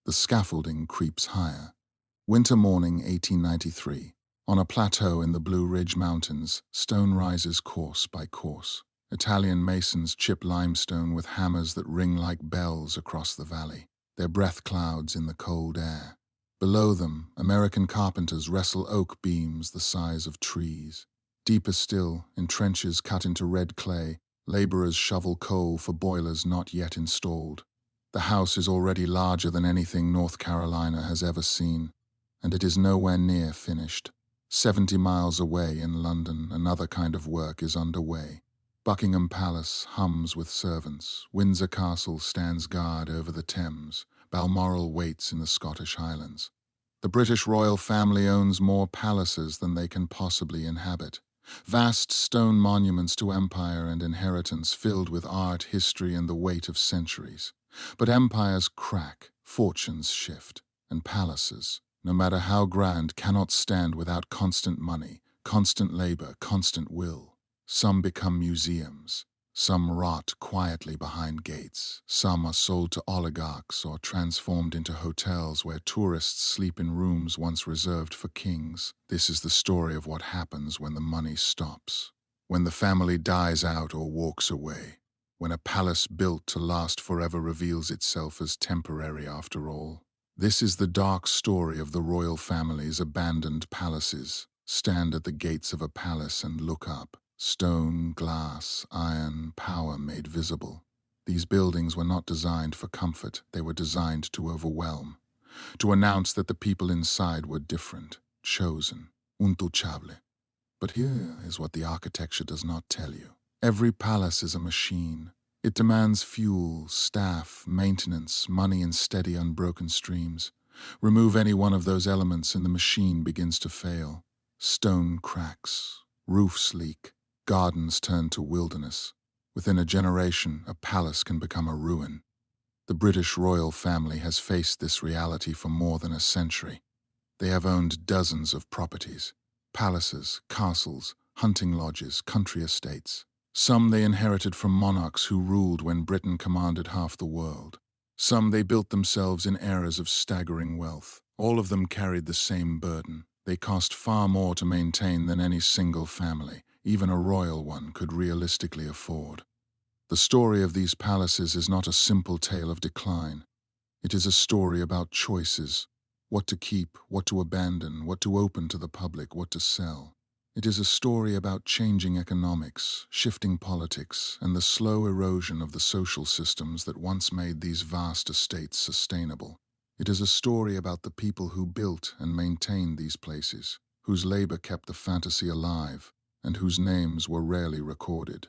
The scaffolding creeps higher. Winter morning, 1893. On a plateau in the Blue Ridge Mountains, stone rises course by course. Italian masons chip limestone with hammers that ring like bells across the valley, their breath clouds in the cold air. Below them, American carpenters wrestle oak beams the size of trees. Deeper still, in trenches cut into red clay, laborers shovel coal for boilers not yet installed. The house is already larger than anything North Carolina has ever seen, and it is nowhere near finished. 70 miles away in London, another kind of work is underway. Buckingham Palace hums with servants. Windsor Castle stands guard over the Thames. Balmoral waits in the Scottish Highlands. The British royal family owns more palaces than they can possibly inhabit. Vast stone monuments to empire and inheritance filled with art, history, and the weight of centuries. But empires crack, fortunes shift, and palaces, no matter how grand, cannot stand without constant money, constant labor, constant will. Some become museums. Some rot quietly behind gates. Some are sold to oligarchs or transformed into hotels where tourists sleep in rooms once reserved for kings. This is the story of what happens when the money stops, when the family dies out or walks away, when a palace built to last forever reveals itself as temporary after all. This is the dark story of the royal family's abandoned palaces. Stand at the gates of a palace and look up. Stone, glass, iron, power made visible. These buildings were not designed for comfort, they were designed to overwhelm, to announce that the people inside were different, chosen, untouchable. But here is what the architecture does not tell you. Every palace is a machine. It demands fuel, staff, maintenance, money in steady, unbroken streams. Remove any one of those elements and the machine begins to fail. Stone cracks, roofs leak, gardens turn to wilderness. Within a generation, a palace can become a ruin. The British royal family has faced this reality for more than a century. They have owned dozens of properties, palaces, castles, hunting lodges, country estates. Some they inherited from monarchs who ruled when Britain commanded half the world. Some they built themselves in eras of staggering wealth. All of them carried the same burden. They cost far more to maintain than any single family, even a royal one, could realistically afford. The story of these palaces is not a simple tale of decline. It is a story about choices, what to keep, what to abandon, what to open to the public, what to sell. It is a story about changing economics, shifting politics, and the slow erosion of the social systems that once made these vast estates sustainable. It is a story about the people who built and maintained these places, whose labor kept the fantasy alive, and whose names were rarely recorded.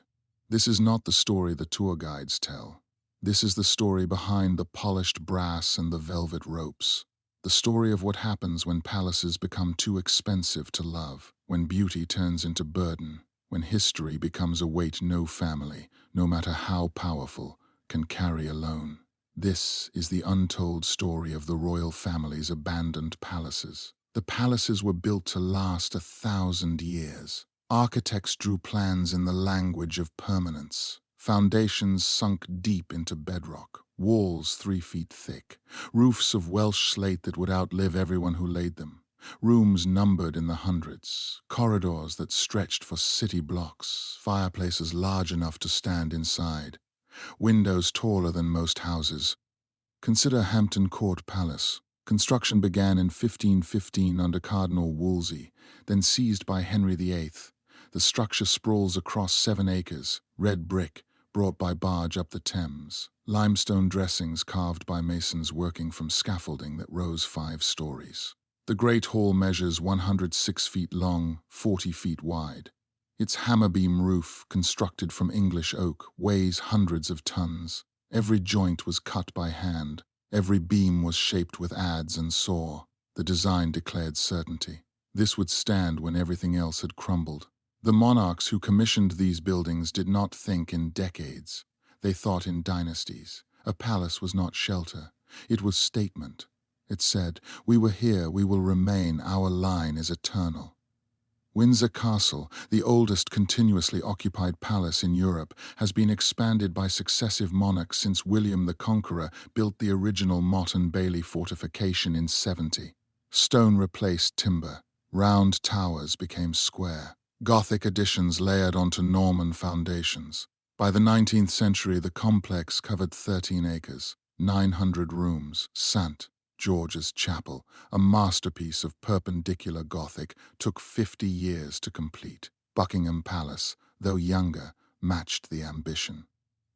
This is not the story the tour guides tell. This is the story behind the polished brass and the velvet ropes. The story of what happens when palaces become too expensive to love, when beauty turns into burden, when history becomes a weight no family, no matter how powerful, can carry alone. This is the untold story of the royal family's abandoned palaces. The palaces were built to last 1,000 years. Architects drew plans in the language of permanence. Foundations sunk deep into bedrock, walls 3 feet thick, roofs of Welsh slate that would outlive everyone who laid them, rooms numbered in the hundreds, corridors that stretched for city blocks, fireplaces large enough to stand inside, windows taller than most houses. Consider Hampton Court Palace. Construction began in 1515 under Cardinal Wolsey, then seized by Henry VIII. The structure sprawls across 7 acres, red brick, brought by barge up the Thames, limestone dressings carved by masons working from scaffolding that rose 5 stories. The Great Hall measures 106 feet long, 40 feet wide. Its hammerbeam roof, constructed from English oak, weighs hundreds of tons. Every joint was cut by hand. Every beam was shaped with adze and saw. The design declared certainty. This would stand when everything else had crumbled. The monarchs who commissioned these buildings did not think in decades. They thought in dynasties. A palace was not shelter. It was statement. It said, "We were here, we will remain, our line is eternal." Windsor Castle, the oldest continuously occupied palace in Europe, has been expanded by successive monarchs since William the Conqueror built the original Motte and Bailey fortification in 70. Stone replaced timber. Round towers became square. Gothic additions layered onto Norman foundations. By the 19th century, the complex covered 13 acres, 900 rooms. St. George's Chapel, a masterpiece of perpendicular Gothic, took 50 years to complete. Buckingham Palace, though younger, matched the ambition.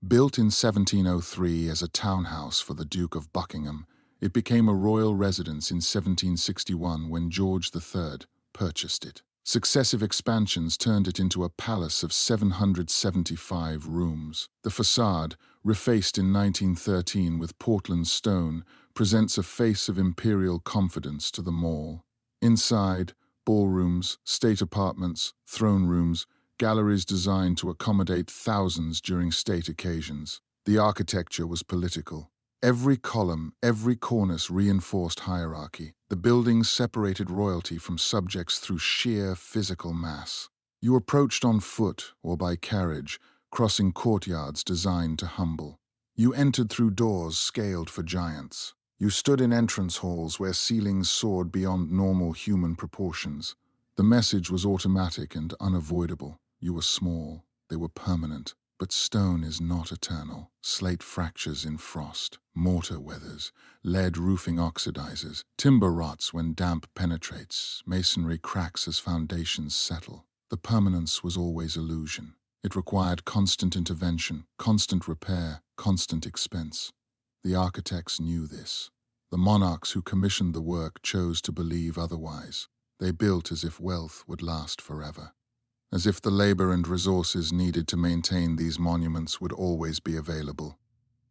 Built in 1703 as a townhouse for the Duke of Buckingham, it became a royal residence in 1761 when George III purchased it. Successive expansions turned it into a palace of 775 rooms. The facade, refaced in 1913 with Portland stone, presents a face of imperial confidence to the mall. Inside, ballrooms, state apartments, throne rooms, galleries designed to accommodate thousands during state occasions. The architecture was political. Every column, every cornice reinforced hierarchy. The buildings separated royalty from subjects through sheer physical mass. You approached on foot or by carriage, crossing courtyards designed to humble. You entered through doors scaled for giants. You stood in entrance halls where ceilings soared beyond normal human proportions. The message was automatic and unavoidable. You were small. They were permanent. But stone is not eternal. Slate fractures in frost, mortar weathers, lead roofing oxidizes, timber rots when damp penetrates, masonry cracks as foundations settle. The permanence was always illusion. It required constant intervention, constant repair, constant expense. The architects knew this. The monarchs who commissioned the work chose to believe otherwise. They built as if wealth would last forever. As if the labor and resources needed to maintain these monuments would always be available.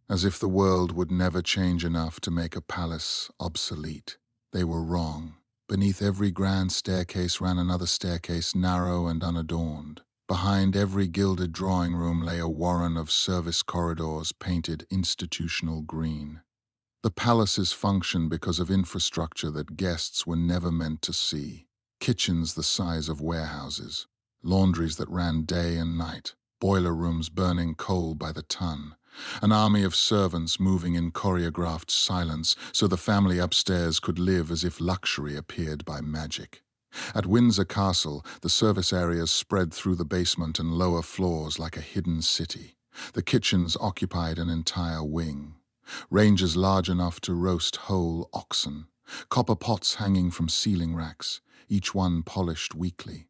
As if the world would never change enough to make a palace obsolete. They were wrong. Beneath every grand staircase ran another staircase, narrow and unadorned. Behind every gilded drawing room lay a warren of service corridors painted institutional green. The palaces functioned because of infrastructure that guests were never meant to see. Kitchens the size of warehouses. Laundries that ran day and night, boiler rooms burning coal by the ton, an army of servants moving in choreographed silence so the family upstairs could live as if luxury appeared by magic. At Windsor Castle, the service areas spread through the basement and lower floors like a hidden city. The kitchens occupied an entire wing. Ranges large enough to roast whole oxen. Copper pots hanging from ceiling racks, each one polished weekly.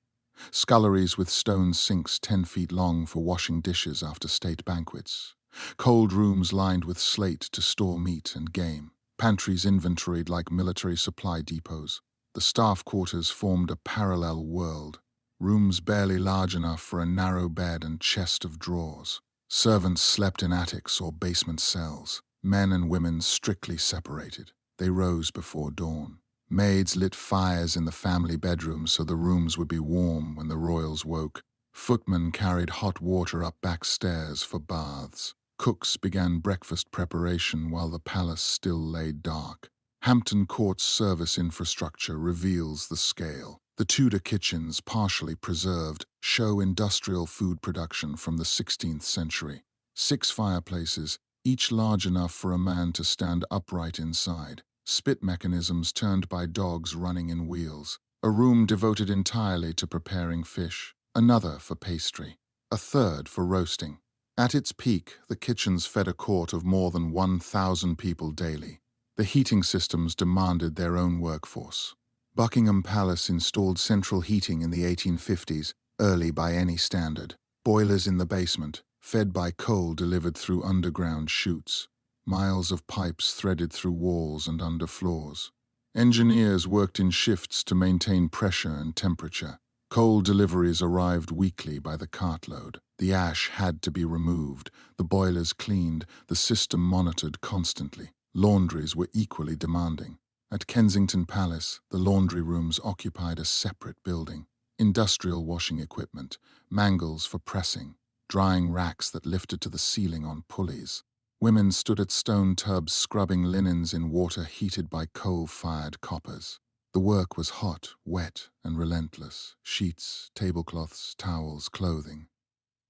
Sculleries with stone sinks 10 feet long for washing dishes after state banquets. Cold rooms lined with slate to store meat and game. Pantries inventoried like military supply depots. The staff quarters formed a parallel world. Rooms barely large enough for a narrow bed and chest of drawers. Servants slept in attics or basement cells. Men and women strictly separated. They rose before dawn. Maids lit fires in the family bedrooms so the rooms would be warm when the royals woke. Footmen carried hot water up back stairs for baths. Cooks began breakfast preparation while the palace still lay dark. Hampton Court's service infrastructure reveals the scale. The Tudor kitchens, partially preserved, show industrial food production from the 16th century. 6 fireplaces, each large enough for a man to stand upright inside. Spit mechanisms turned by dogs running in wheels. A room devoted entirely to preparing fish. Another for pastry. A third for roasting. At its peak, the kitchens fed a court of more than 1,000 people daily. The heating systems demanded their own workforce. Buckingham Palace installed central heating in the 1850s, early by any standard. Boilers in the basement, fed by coal delivered through underground chutes. Miles of pipes threaded through walls and under floors. Engineers worked in shifts to maintain pressure and temperature. Coal deliveries arrived weekly by the cartload. The ash had to be removed, the boilers cleaned, the system monitored constantly. Laundries were equally demanding. At Kensington Palace, the laundry rooms occupied a separate building. Industrial washing equipment, mangles for pressing, drying racks that lifted to the ceiling on pulleys. Women stood at stone tubs scrubbing linens in water heated by coal-fired coppers. The work was hot, wet, and relentless. Sheets, tablecloths, towels, clothing.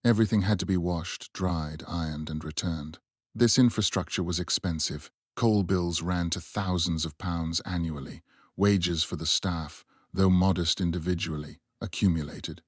Everything had to be washed, dried, ironed, and returned. This infrastructure was expensive. Coal bills ran to thousands of pounds annually. Wages for the staff, though modest individually, accumulated.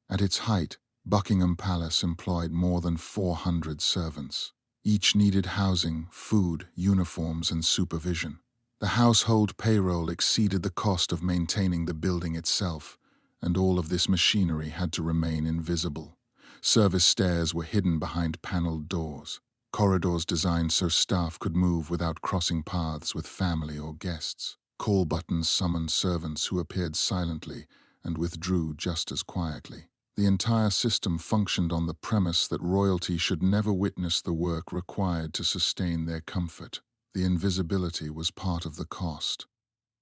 At its height, Buckingham Palace employed more than 400 servants. Each needed housing, food, uniforms, and supervision. The household payroll exceeded the cost of maintaining the building itself, and all of this machinery had to remain invisible. Service stairs were hidden behind paneled doors. Corridors designed so staff could move without crossing paths with family or guests. Call buttons summoned servants who appeared silently and withdrew just as quietly. The entire system functioned on the premise that royalty should never witness the work required to sustain their comfort. The invisibility was part of the cost.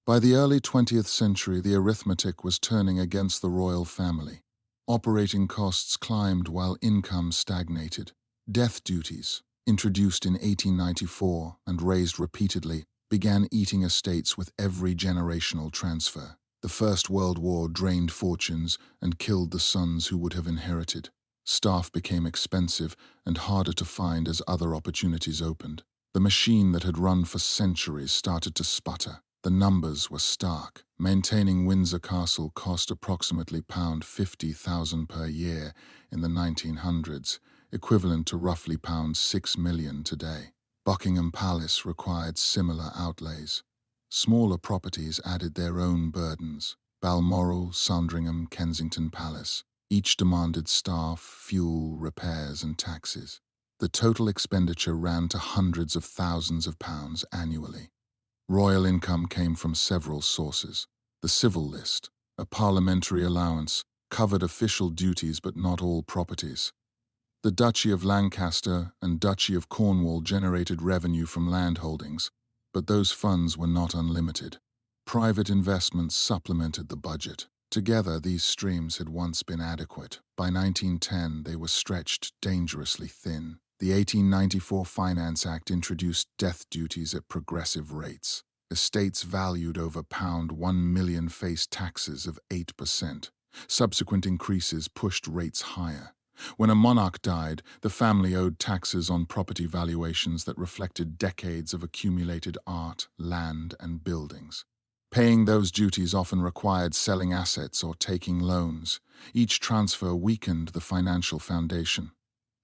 By the early 20th century, the arithmetic was turning against the royal family. Operating costs climbed while income stagnated. Death duties, introduced in 1894 and raised repeatedly, began eating estates with every generational transfer. The First World War drained fortunes and killed the sons who would have inherited. Staff became expensive and harder to find as other opportunities opened. The machine that had run for centuries started to sputter. The numbers were stark. Maintaining Windsor Castle cost approximately £50,000 per year in the 1900s, equivalent to roughly £6 million today. Buckingham Palace required similar outlays. Smaller properties added their own burdens. Balmoral, Sandringham, Kensington Palace. Each demanded staff, fuel, repairs, and taxes. The total expenditure ran to hundreds of thousands of pounds annually. Royal income came from several sources. The civil list, a parliamentary allowance, covered official duties but not all properties. The Duchy of Lancaster and Duchy of Cornwall generated revenue from landholdings, but those funds were not unlimited. Private investments supplemented the budget. Together, these streams had once been adequate. By 1910, they were stretched dangerously thin. The 1894 Finance Act introduced death duties at progressive rates. Estates valued over £1 million faced taxes of 8%. Subsequent increases pushed rates higher. When a monarch died, the family owed taxes on property valuations that reflected decades of accumulated art, land, and buildings. Paying those duties often required selling assets or taking loans. Each transfer weakened the financial foundation.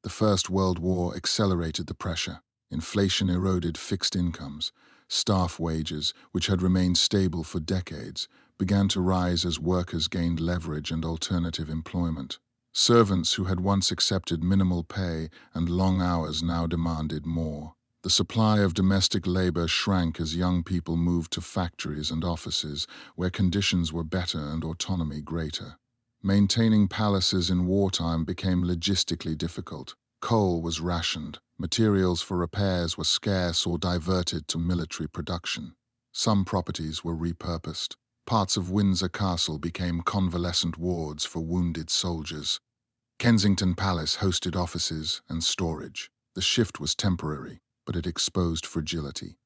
The First World War accelerated the pressure. Inflation eroded fixed incomes. Staff wages, which had remained stable for decades, began to rise as workers gained leverage and alternative employment. Servants who had once accepted minimal pay and long hours now demanded more. The supply of domestic labor shrank as young people moved to factories and offices where conditions were better and autonomy greater. Maintaining palaces in wartime became logistically difficult. Coal was rationed. Materials for repairs were scarce or diverted to military production. Some properties were repurposed. Parts of Windsor Castle became convalescent wards for wounded soldiers. Kensington Palace hosted offices and storage. The shift was temporary, but it exposed fragility.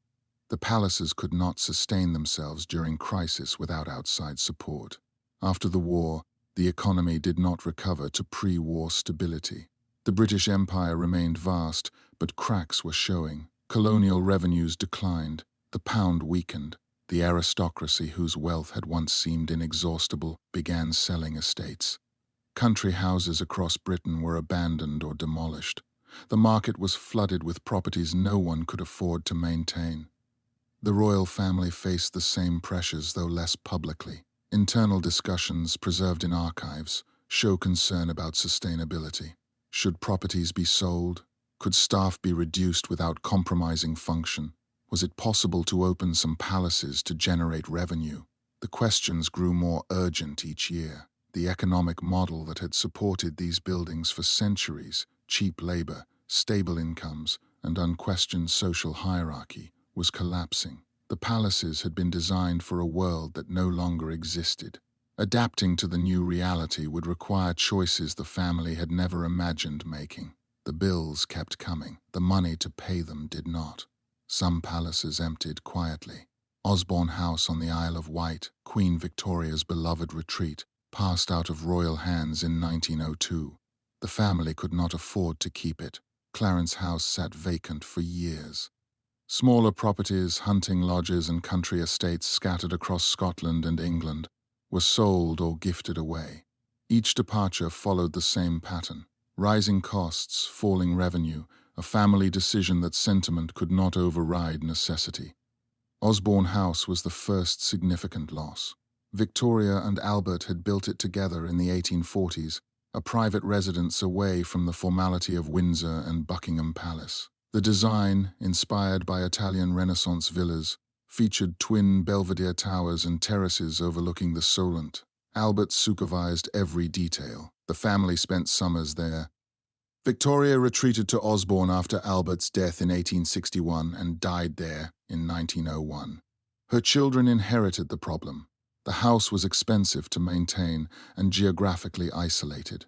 The palaces could not sustain themselves during crisis without outside support. After the war, the economy did not recover to pre-war stability. The British Empire remained vast, but cracks were showing. Colonial revenues declined. The pound weakened. The aristocracy, whose wealth had once seemed inexhaustible, began selling estates. Country houses across Britain were abandoned or demolished. The market was flooded with properties no one could afford to maintain. The royal family faced the same pressures, though less publicly. Internal discussions, preserved in archives, show concern about sustainability. Should properties be sold? Could staff be reduced without compromising function? Was it possible to open some palaces to generate revenue? The questions grew more urgent each year. The economic model that had supported these buildings for centuries, cheap labor, stable incomes, and unquestioned social hierarchy, was collapsing. The palaces had been designed for a world that no longer existed. Adapting to the new reality would require choices the family had never imagined making. The bills kept coming. The money to pay them did not. Some palaces emptied quietly. Osborne House on the Isle of Wight, Queen Victoria's beloved retreat, passed out of royal hands in 1902. The family could not afford to keep it. Clarence House sat vacant for years. Smaller properties, hunting lodges and country estates scattered across Scotland and England were sold or gifted away. Each departure followed the same pattern: rising costs, falling revenue, a family decision that sentiment could not override necessity. Osborne House was the first significant loss. Victoria and Albert had built it together in the 1840s, a private residence away from the formality of Windsor and Buckingham Palace. The design, inspired by Italian Renaissance villas, featured twin Belvedere towers and terraces overlooking the Solent. Albert supervised every detail. The family spent summers there. Victoria retreated to Osborne after Albert's death in 1861 and died there in 1901. Her children inherited the problem. The house was expensive to maintain and geographically isolated.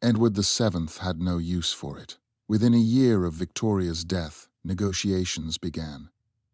Edward VII had no use for it. Within a year of Victoria's death, negotiations began.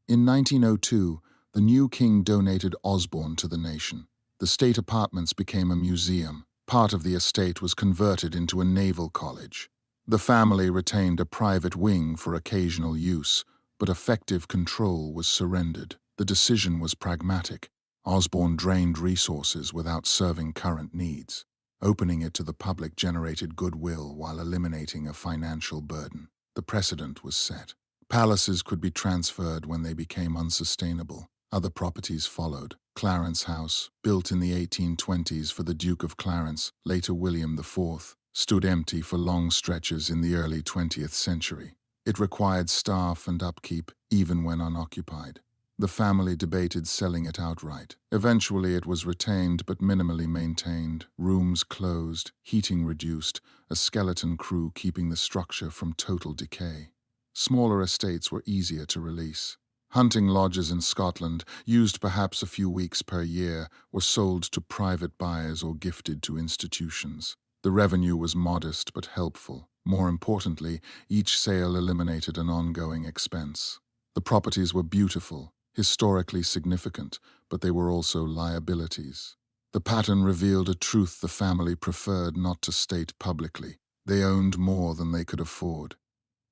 In 1902, the new king donated Osborne to the nation. The state apartments became a museum. Part of the estate was converted into a naval college. The family retained a private wing for occasional use, but effective control was surrendered. The decision was pragmatic. Osborne drained resources without serving current needs. Opening it to the public generated goodwill while eliminating a financial burden. The precedent was set. Palaces could be transferred when they became unsustainable. Other properties followed. Clarence House, built in the 1820s for the Duke of Clarence, later William IV, stood empty for long stretches in the early 20th century. It required staff and upkeep, even when unoccupied. The family debated selling it outright. Eventually it was retained but minimally maintained, rooms closed, heating reduced, a skeleton crew keeping the structure from total decay. Smaller estates were easier to release. Hunting lodges in Scotland, used perhaps a few weeks per year, were sold to private buyers or gifted to institutions. The revenue was modest but helpful. More importantly, each sale eliminated an ongoing expense. The properties were beautiful, historically significant, but they were also liabilities. The pattern revealed a truth the family preferred not to state publicly. They owned more than they could afford.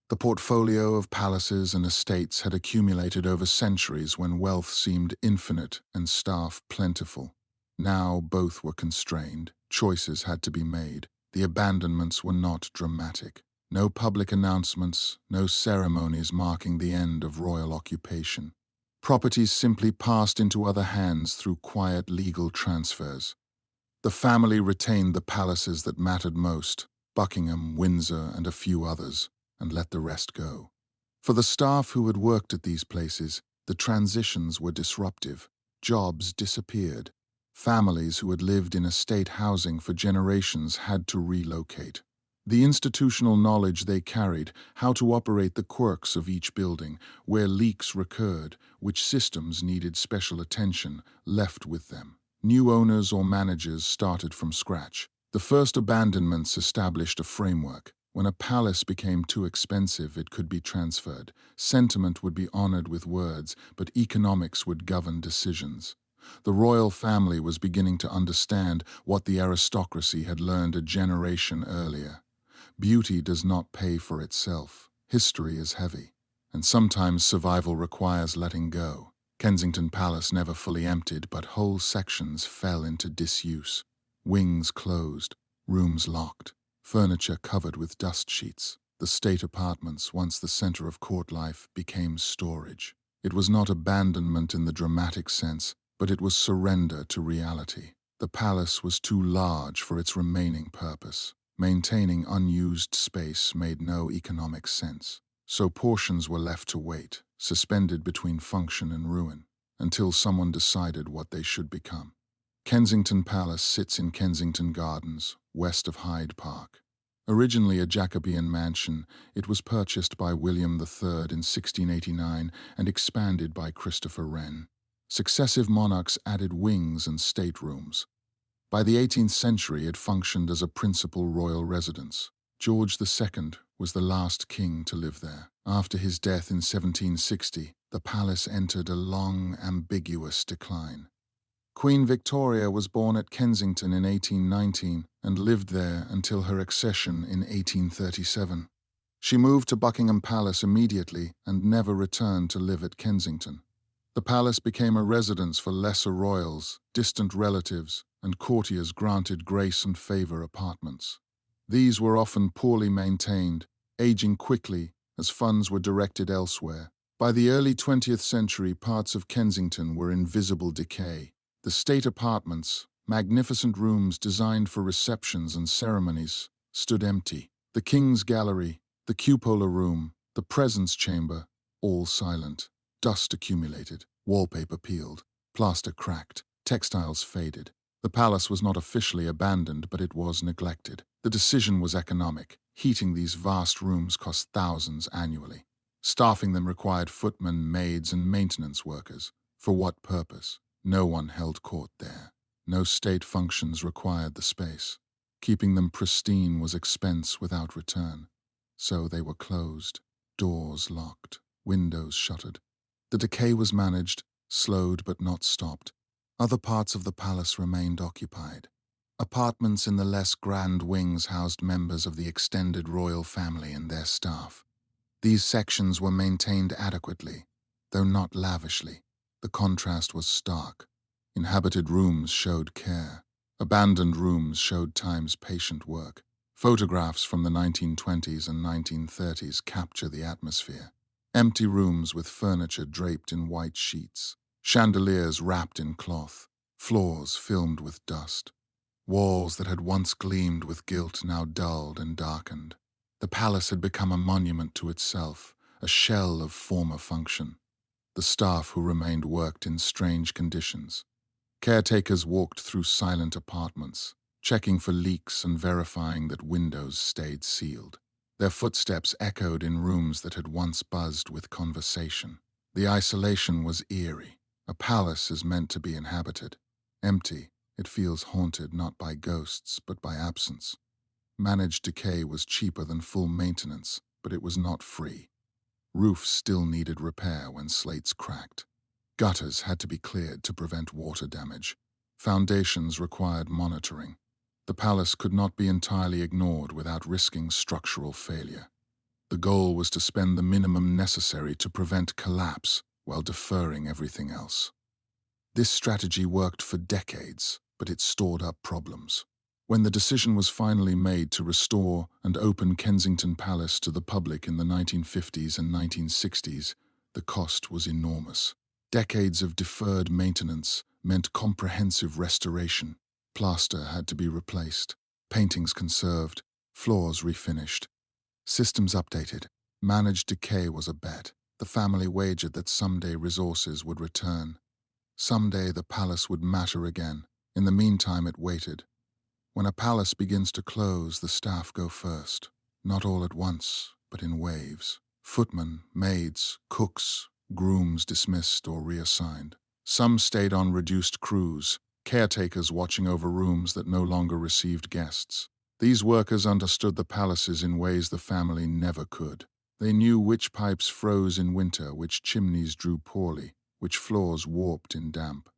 The portfolio of palaces and estates had accumulated over centuries when wealth seemed infinite and staff plentiful. Now both were constrained. Choices had to be made. The abandonments were not dramatic. No public announcements, no ceremonies marking the end of royal occupation. Properties simply passed into other hands through quiet legal transfers. The family retained the palaces that mattered most, Buckingham, Windsor, and a few others, and let the rest go. For the staff who had worked at these places, the transitions were disruptive. Jobs disappeared. Families who had lived in estate housing for generations had to relocate. The institutional knowledge they carried, how to operate the quirks of each building, where leaks recurred, which systems needed special attention, left with them. New owners or managers started from scratch. The first abandonments established a framework. When a palace became too expensive, it could be transferred. Sentiment would be honored with words, but economics would govern decisions. The royal family was beginning to understand what the aristocracy had learned a generation earlier. Beauty does not pay for itself. History is heavy, and sometimes survival requires letting go. Kensington Palace never fully emptied, but whole sections fell into disuse. Wings closed, rooms locked, furniture covered with dust sheets. The state apartments, once the center of court life, became storage. It was not abandonment in the dramatic sense, but it was surrender to reality. The palace was too large for its remaining purpose. Maintaining unused space made no economic sense. So portions were left to wait, suspended between function and ruin, until someone decided what they should become. Kensington Palace sits in Kensington Gardens, west of Hyde Park. Originally a Jacobean mansion, it was purchased by William III in 1689 and expanded by Christopher Wren. Successive monarchs added wings and staterooms. By the 18th century, it functioned as a principal royal residence. George II was the last king to live there. After his death in 1760, the palace entered a long, ambiguous decline. Queen Victoria was born at Kensington in 1819 and lived there until her accession in 1837. She moved to Buckingham Palace immediately and never returned to live at Kensington. The palace became a residence for lesser royals, distant relatives, and courtiers granted grace and favour apartments. These were often poorly maintained, aging quickly as funds were directed elsewhere. By the early 20th century, parts of Kensington were in visible decay. The state apartments, magnificent rooms designed for receptions and ceremonies, stood empty. The King's Gallery, the cupola room, the presence chamber, all silent. Dust accumulated, wallpaper peeled, plaster cracked, textiles faded. The palace was not officially abandoned, but it was neglected. The decision was economic. Heating these vast rooms cost thousands annually. Staffing them required footmen, maids, and maintenance workers. For what purpose? No one held court there. No state functions required the space. Keeping them pristine was expense without return. So they were closed, doors locked, windows shuttered. The decay was managed, slowed but not stopped. Other parts of the palace remained occupied. Apartments in the less grand wings housed members of the extended royal family and their staff. These sections were maintained adequately, though not lavishly. The contrast was stark. Inhabited rooms showed care. Abandoned rooms showed time's patient work. Photographs from the 1920s and 1930s capture the atmosphere. Empty rooms with furniture draped in white sheets, chandeliers wrapped in cloth, floors filmed with dust. Walls that had once gleamed with gilt now dulled and darkened. The palace had become a monument to itself, a shell of former function. The staff who remained worked in strange conditions. Caretakers walked through silent apartments, checking for leaks and verifying that windows stayed sealed. Their footsteps echoed in rooms that had once buzzed with conversation. The isolation was eerie. A palace is meant to be inhabited. Empty, it feels haunted not by ghosts but by absence. Managed decay was cheaper than full maintenance, but it was not free. Roofs still needed repair when slates cracked. Gutters had to be cleared to prevent water damage. Foundations required monitoring. The palace could not be entirely ignored without risking structural failure. The goal was to spend the minimum necessary to prevent collapse while deferring everything else. This strategy worked for decades, but it stored up problems. When the decision was finally made to restore and open Kensington Palace to the public in the 1950s and 1960s, the cost was enormous. Decades of deferred maintenance meant comprehensive restoration. Plaster had to be replaced, paintings conserved, floors refinished, systems updated. Managed decay was a bet. The family wagered that someday resources would return. Someday the palace would matter again. In the meantime, it waited. When a palace begins to close, the staff go first. Not all at once, but in waves. Footmen, maids, cooks, grooms dismissed or reassigned. Some stayed on reduced crews, caretakers watching over rooms that no longer received guests. These workers understood the palaces in ways the family never could. They knew which pipes froze in winter, which chimneys drew poorly, which floors warped in damp.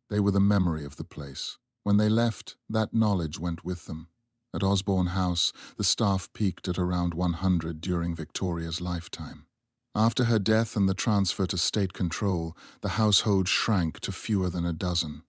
They were the memory of the place. When they left, that knowledge went with them. At Osborne House, the staff peaked at around 100 during Victoria's lifetime. After her death and the transfer to state control, the household shrank to fewer than a dozen.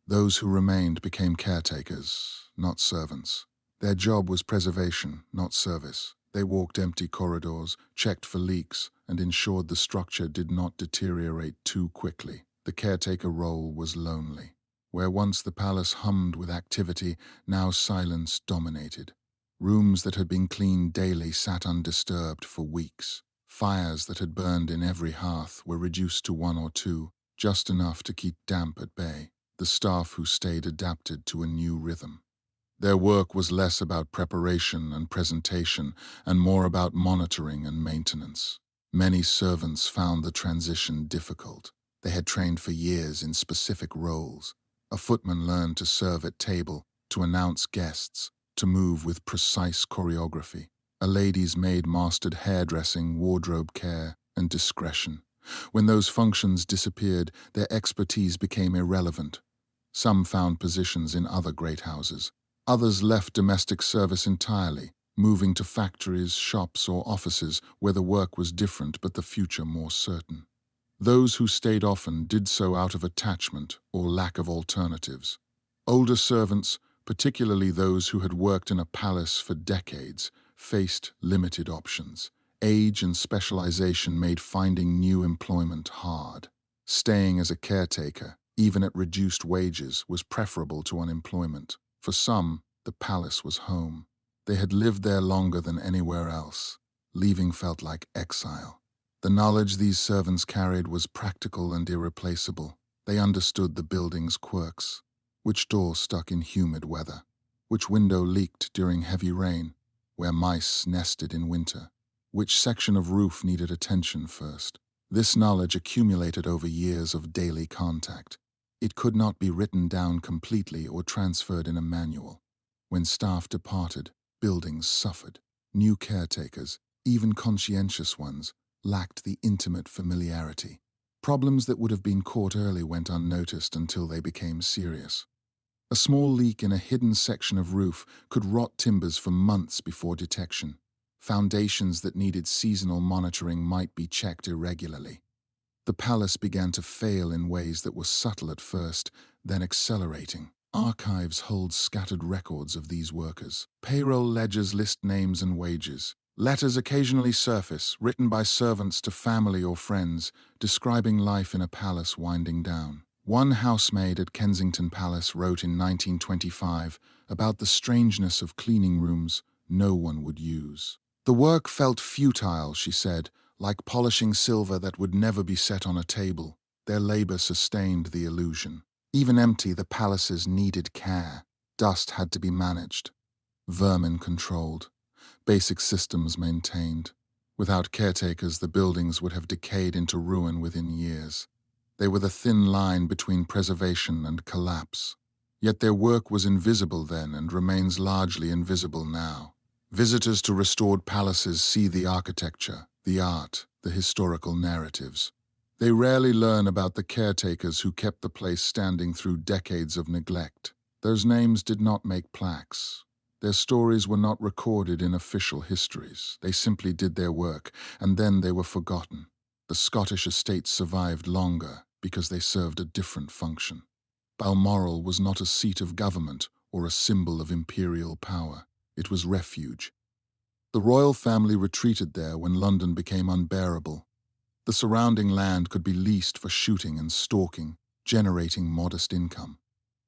Those who remained became caretakers, not servants. Their job was preservation, not service. They walked empty corridors, checked for leaks, and ensured the structure did not deteriorate too quickly. The caretaker role was lonely. Where once the palace hummed with activity, now silence dominated. Rooms that had been cleaned daily sat undisturbed for weeks. Fires that had burned in every hearth were reduced to one or two, just enough to keep damp at bay. The staff who stayed adapted to a new rhythm. Their work was less about preparation and presentation and more about monitoring and maintenance. Many servants found the transition difficult. They had trained for years in specific roles. A footman learned to serve at table, to announce guests, to move with precise choreography. A lady's maid mastered hairdressing, wardrobe care, and discretion. When those functions disappeared, their expertise became irrelevant. Some found positions in other great houses. Others left domestic service entirely, moving to factories, shops, or offices where the work was different but the future more certain. Those who stayed often did so out of attachment or lack of alternatives. Older servants, particularly those who had worked in a palace for decades, faced limited options. Age and specialization made finding new employment hard. Staying as a caretaker, even at reduced wages, was preferable to unemployment. For some, the palace was home. They had lived there longer than anywhere else. Leaving felt like exile. The knowledge these servants carried was practical and irreplaceable. They understood the building's quirks. Which door stuck in humid weather? Which window leaked during heavy rain? Where mice nested in winter? Which section of roof needed attention first? This knowledge accumulated over years of daily contact. It could not be written down completely or transferred in a manual. When staff departed, buildings suffered. New caretakers, even conscientious ones, lacked the intimate familiarity. Problems that would have been caught early went unnoticed until they became serious. A small leak in a hidden section of roof could rot timbers for months before detection. Foundations that needed seasonal monitoring might be checked irregularly. The palace began to fail in ways that were subtle at first, then accelerating. Archives hold scattered records of these workers. Payroll ledgers list names and wages. Letters occasionally surface, written by servants to family or friends, describing life in a palace winding down. One housemaid at Kensington Palace wrote in 1925 about the strangeness of cleaning rooms no one would use. The work felt futile, she said, like polishing silver that would never be set on a table. Their labor sustained the illusion. Even empty, the palaces needed care. Dust had to be managed. Vermin controlled. Basic systems maintained. Without caretakers, the buildings would have decayed into ruin within years. They were the thin line between preservation and collapse. Yet their work was invisible then and remains largely invisible now. Visitors to restored palaces see the architecture, the art, the historical narratives. They rarely learn about the caretakers who kept the place standing through decades of neglect. Those names did not make plaques. Their stories were not recorded in official histories. They simply did their work, and then they were forgotten. The Scottish estates survived longer because they served a different function. Balmoral was not a seat of government or a symbol of imperial power. It was refuge. The royal family retreated there when London became unbearable. The surrounding land could be leased for shooting and stalking, generating modest income.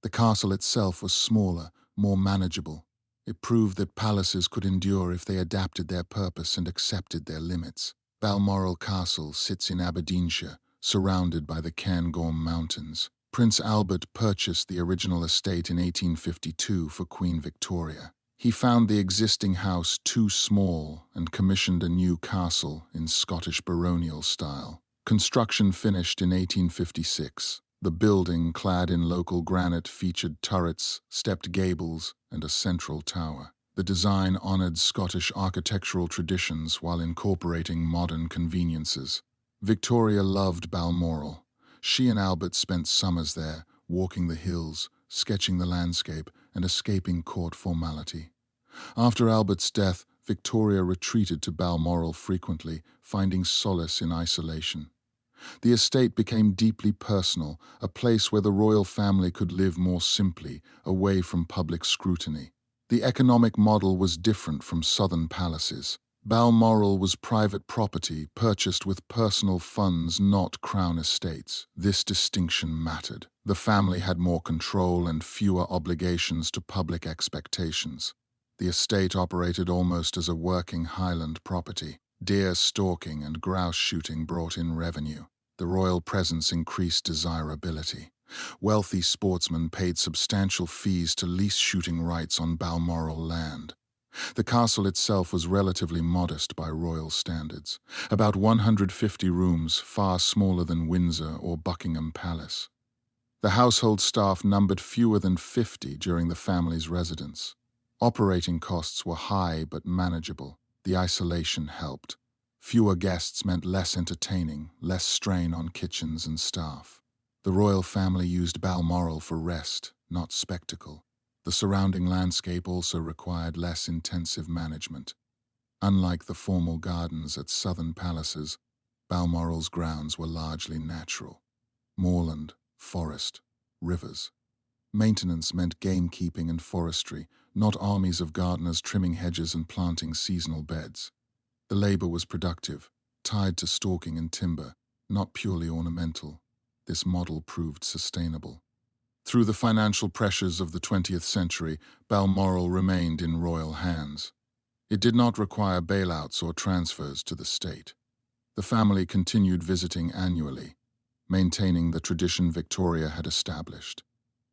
The castle itself was smaller, more manageable. It proved that palaces could endure if they adapted their purpose and accepted their limits. Balmoral Castle sits in Aberdeenshire, surrounded by the Cairngorm Mountains. Prince Albert purchased the original estate in 1852 for Queen Victoria. He found the existing house too small and commissioned a new castle in Scottish baronial style. Construction finished in 1856. The building, clad in local granite, featured turrets, stepped gables, and a central tower. The design honored Scottish architectural traditions while incorporating modern conveniences. Victoria loved Balmoral. She and Albert spent summers there, walking the hills, sketching the landscape, and escaping court formality. After Albert's death, Victoria retreated to Balmoral frequently, finding solace in isolation. The estate became deeply personal, a place where the royal family could live more simply, away from public scrutiny. The economic model was different from southern palaces. Balmoral was private property purchased with personal funds, not crown estates. This distinction mattered. The family had more control and fewer obligations to public expectations. The estate operated almost as a working Highland property. Deer stalking and grouse shooting brought in revenue. The royal presence increased desirability. Wealthy sportsmen paid substantial fees to lease shooting rights on Balmoral land. The castle itself was relatively modest by royal standards, about 150 rooms, far smaller than Windsor or Buckingham Palace. The household staff numbered fewer than 50 during the family's residence. Operating costs were high but manageable. The isolation helped. Fewer guests meant less entertaining, less strain on kitchens and staff. The royal family used Balmoral for rest, not spectacle. The surrounding landscape also required less intensive management. Unlike the formal gardens at southern palaces, Balmoral's grounds were largely natural. Moorland, forest, rivers. Maintenance meant gamekeeping and forestry, not armies of gardeners trimming hedges and planting seasonal beds. The labor was productive, tied to stalking and timber, not purely ornamental. This model proved sustainable. Through the financial pressures of the 20th century, Balmoral remained in royal hands. It did not require bailouts or transfers to the state. The family continued visiting annually, maintaining the tradition Victoria had established.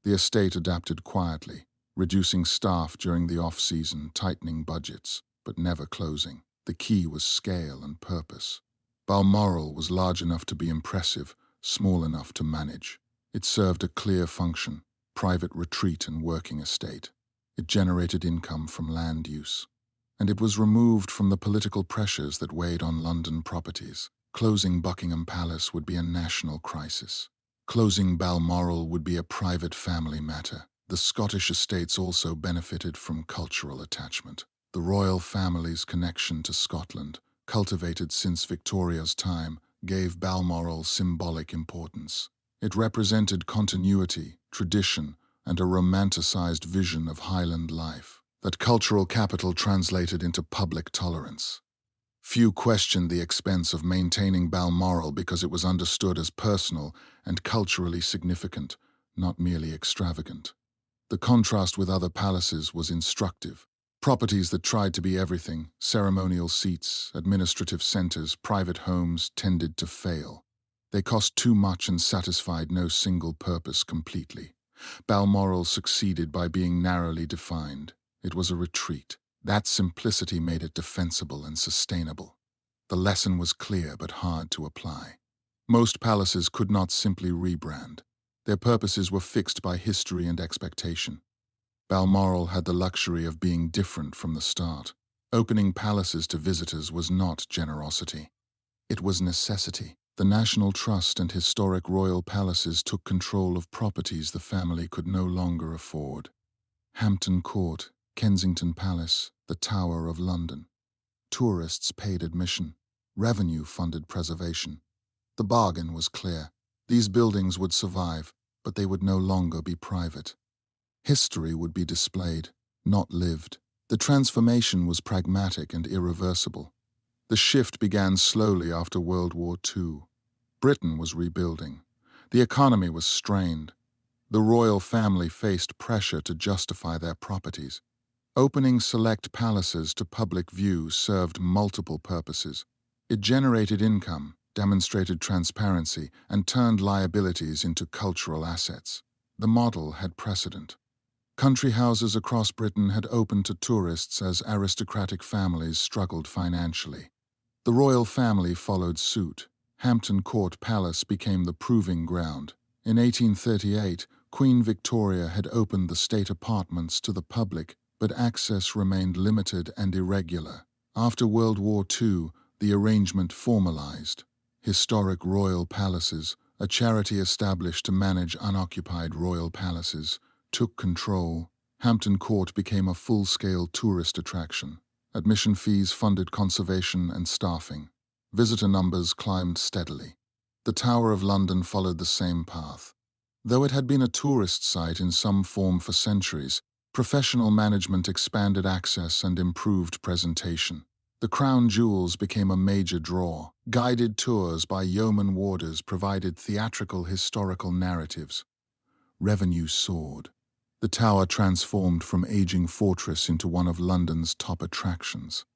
The estate adapted quietly, reducing staff during the off-season, tightening budgets, but never closing. The key was scale and purpose. Balmoral was large enough to be impressive, small enough to manage. It served a clear function: private retreat and working estate. It generated income from land use. And it was removed from the political pressures that weighed on London properties. Closing Buckingham Palace would be a national crisis. Closing Balmoral would be a private family matter. The Scottish estates also benefited from cultural attachment. The royal family's connection to Scotland, cultivated since Victoria's time, gave Balmoral symbolic importance. It represented continuity, tradition, and a romanticized vision of Highland life. That cultural capital translated into public tolerance. Few questioned the expense of maintaining Balmoral because it was understood as personal and culturally significant, not merely extravagant. The contrast with other palaces was instructive. Properties that tried to be everything, ceremonial seats, administrative centers, private homes, tended to fail. They cost too much and satisfied no single purpose completely. Balmoral succeeded by being narrowly defined. It was a retreat. That simplicity made it defensible and sustainable. The lesson was clear but hard to apply. Most palaces could not simply rebrand. Their purposes were fixed by history and expectation. Balmoral had the luxury of being different from the start. Opening palaces to visitors was not generosity. It was necessity. The National Trust and historic royal palaces took control of properties the family could no longer afford. Hampton Court, Kensington Palace, the Tower of London. Tourists paid admission. Revenue funded preservation. The bargain was clear. These buildings would survive, but they would no longer be private. History would be displayed, not lived. The transformation was pragmatic and irreversible. The shift began slowly after World War II. Britain was rebuilding. The economy was strained. The royal family faced pressure to justify their properties. Opening select palaces to public view served multiple purposes. It generated income, demonstrated transparency, and turned liabilities into cultural assets. The model had precedent. Country houses across Britain had opened to tourists as aristocratic families struggled financially. The royal family followed suit. Hampton Court Palace became the proving ground. In 1838, Queen Victoria had opened the state apartments to the public, but access remained limited and irregular. After World War II, the arrangement formalized. Historic Royal Palaces, a charity established to manage unoccupied royal palaces, took control. Hampton Court became a full-scale tourist attraction. Admission fees funded conservation and staffing. Visitor numbers climbed steadily. The Tower of London followed the same path. Though it had been a tourist site in some form for centuries, professional management expanded access and improved presentation. The crown jewels became a major draw. Guided tours by yeoman warders provided theatrical historical narratives. Revenue soared. The tower transformed from aging fortress into one of London's top attractions.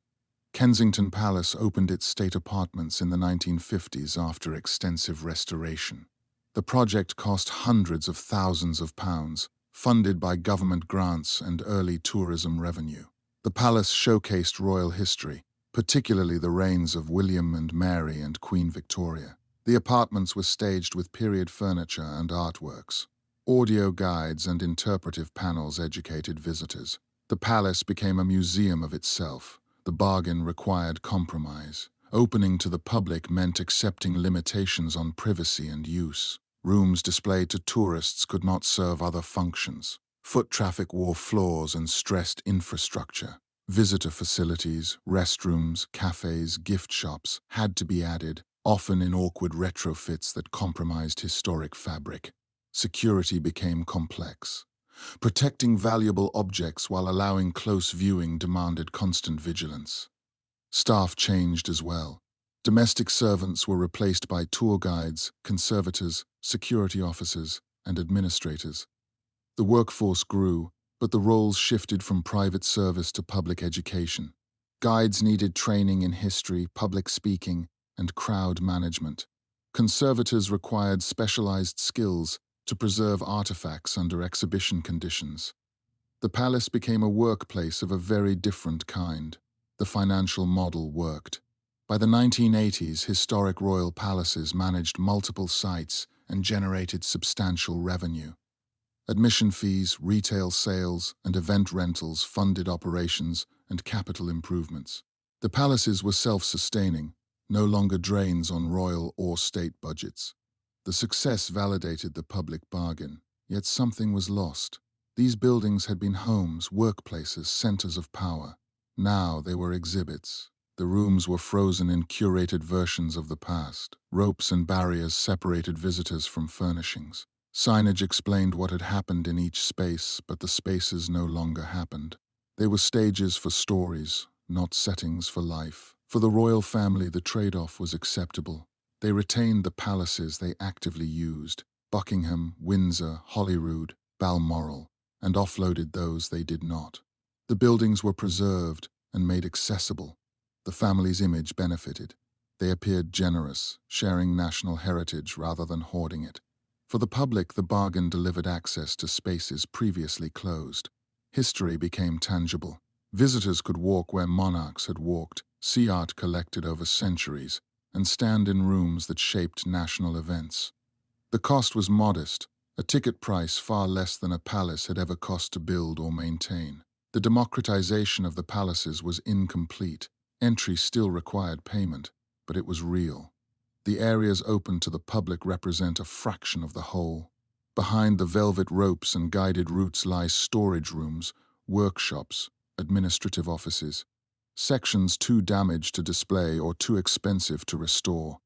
Kensington Palace opened its state apartments in the 1950s after extensive restoration. The project cost hundreds of thousands of pounds, funded by government grants and early tourism revenue. The palace showcased royal history, particularly the reigns of William and Mary and Queen Victoria. The apartments were staged with period furniture and artworks. Audio guides and interpretive panels educated visitors. The palace became a museum of itself. The bargain required compromise. Opening to the public meant accepting limitations on privacy and use. Rooms displayed to tourists could not serve other functions. Foot traffic wore flaws and stressed infrastructure. Visitor facilities, restrooms, cafes, gift shops had to be added, often in awkward retrofits that compromised historic fabric. Security became complex. Protecting valuable objects while allowing close viewing demanded constant vigilance. Staff changed as well. Domestic servants were replaced by tour guides, conservators, security officers, and administrators. The workforce grew, but the roles shifted from private service to public education. Guides needed training in history, public speaking, and crowd management. Conservators required specialized skills to preserve artifacts under exhibition conditions. The palace became a workplace of a very different kind. The financial model worked. By the 1980s, historic royal palaces managed multiple sites and generated substantial revenue. Admission fees, retail sales, and event rentals funded operations and capital improvements. The palaces were self-sustaining, no longer drains on royal or state budgets. The success validated the public bargain, yet something was lost. These buildings had been homes, workplaces, centers of power. Now they were exhibits. The rooms were frozen in curated versions of the past. Ropes and barriers separated visitors from furnishings. Signage explained what had happened in each space, but the spaces no longer happened. They were stages for stories, not settings for life. For the royal family, the trade-off was acceptable. They retained the palaces they actively used, Buckingham, Windsor, Holyrood, Balmoral, and offloaded those they did not. The buildings were preserved and made accessible. The family's image benefited. They appeared generous, sharing national heritage rather than hoarding it. For the public, the bargain delivered access to spaces previously closed. History became tangible. Visitors could walk where monarchs had walked, see art collected over centuries, and stand in rooms that shaped national events. The cost was modest, a ticket price far less than a palace had ever cost to build or maintain. The democratization of the palaces was incomplete. Entry still required payment, but it was real. The areas open to the public represent a fraction of the whole. Behind the velvet ropes and guided routes lie storage rooms, workshops, administrative offices, sections too damaged to display or too expensive to restore.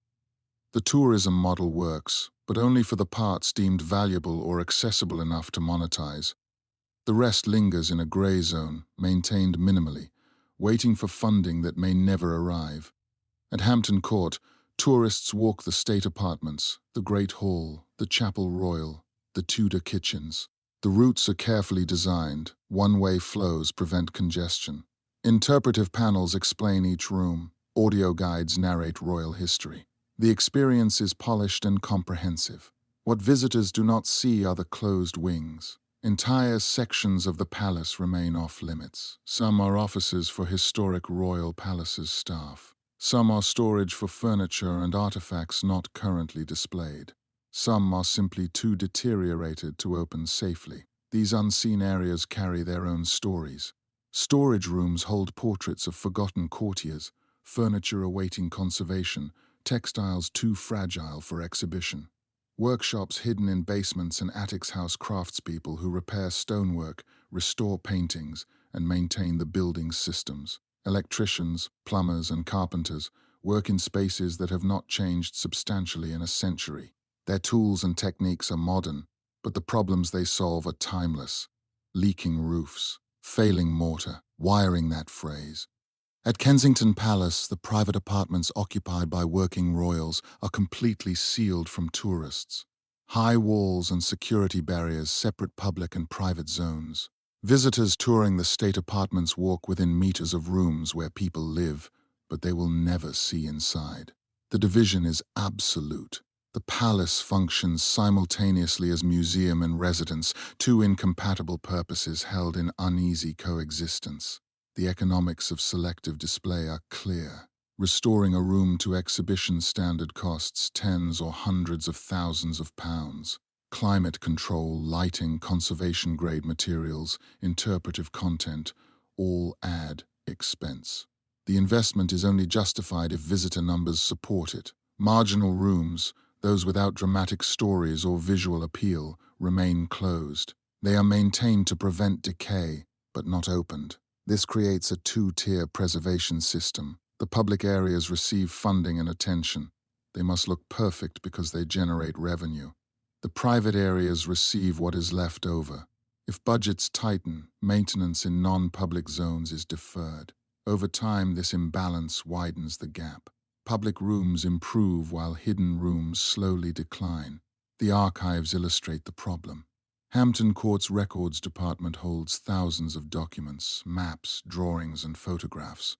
The tourism model works, but only for the parts deemed valuable or accessible enough to monetize. The rest lingers in a gray zone, maintained minimally, waiting for funding that may never arrive. At Hampton Court, tourists walk the state apartments, the Great Hall, the Chapel Royal, the Tudor kitchens. The routes are carefully designed, one-way flows prevent congestion. Interpretive panels explain each room, audio guides narrate royal history. The experience is polished and comprehensive. What visitors do not see are the closed wings. Entire sections of the palace remain off-limits. Some are offices for historic royal palaces staff. Some are storage for furniture and artifacts not currently displayed. Some are simply too deteriorated to open safely. These unseen areas carry their own stories. Storage rooms hold portraits of forgotten courtiers, furniture awaiting conservation, textiles too fragile for exhibition. Workshops hidden in basements and attics house craftspeople who repair stonework, restore paintings, and maintain the building's systems. Electricians, plumbers, and carpenters work in spaces that have not changed substantially in a century. Their tools and techniques are modern, but the problems they solve are timeless. Leaking roofs, failing mortar, wiring that phrase. At Kensington Palace, the private apartments occupied by working royals are completely sealed from tourists. High walls and security barriers separate public and private zones. Visitors touring the state apartments walk within meters of rooms where people live, but they will never see inside. The division is absolute. The palace functions simultaneously as museum and residence, two incompatible purposes held in uneasy coexistence. The economics of selective display are clear. Restoring a room to exhibition standard costs tens or hundreds of thousands of pounds. Climate control, lighting, conservation-grade materials, interpretive content, all add expense. The investment is only justified if visitor numbers support it. Marginal rooms, those without dramatic stories or visual appeal, remain closed. They are maintained to prevent decay, but not opened. This creates a two-tier preservation system. The public areas receive funding and attention. They must look perfect because they generate revenue. The private areas receive what is left over. If budgets tighten, maintenance in non-public zones is deferred. Over time, this imbalance widens the gap. Public rooms improve while hidden rooms slowly decline. The archives illustrate the problem. Hampton Court's Records Department holds thousands of documents, maps, drawings, and photographs.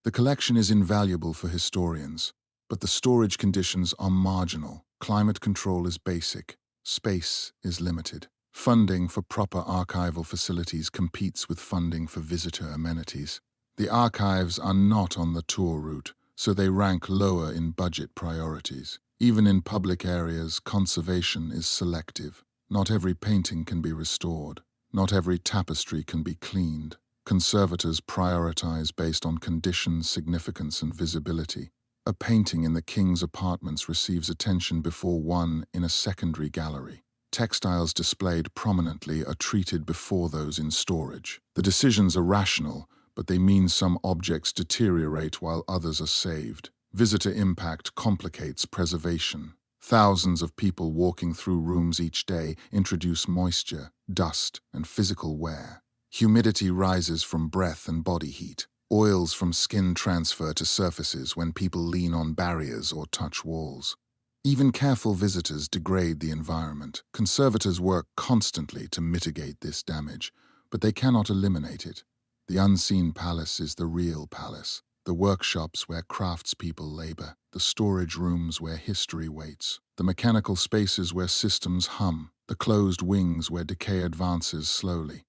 The collection is invaluable for historians, but the storage conditions are marginal. Climate control is basic. Space is limited. Funding for proper archival facilities competes with funding for visitor amenities. The archives are not on the tour route, so they rank lower in budget priorities. Even in public areas, conservation is selective. Not every painting can be restored. Not every tapestry can be cleaned. Conservators prioritize based on condition, significance, and visibility. A painting in the king's apartments receives attention before one in a secondary gallery. Textiles displayed prominently are treated before those in storage. The decisions are rational, but they mean some objects deteriorate while others are saved. Visitor impact complicates preservation. Thousands of people walking through rooms each day introduce moisture, dust, and physical wear. Humidity rises from breath and body heat. Oils from skin transfer to surfaces when people lean on barriers or touch walls. Even careful visitors degrade the environment. Conservators work constantly to mitigate this damage, but they cannot eliminate it. The unseen palace is the real palace. The workshops where craftspeople labor, the storage rooms where history waits, the mechanical spaces where systems hum, the closed wings where decay advances slowly,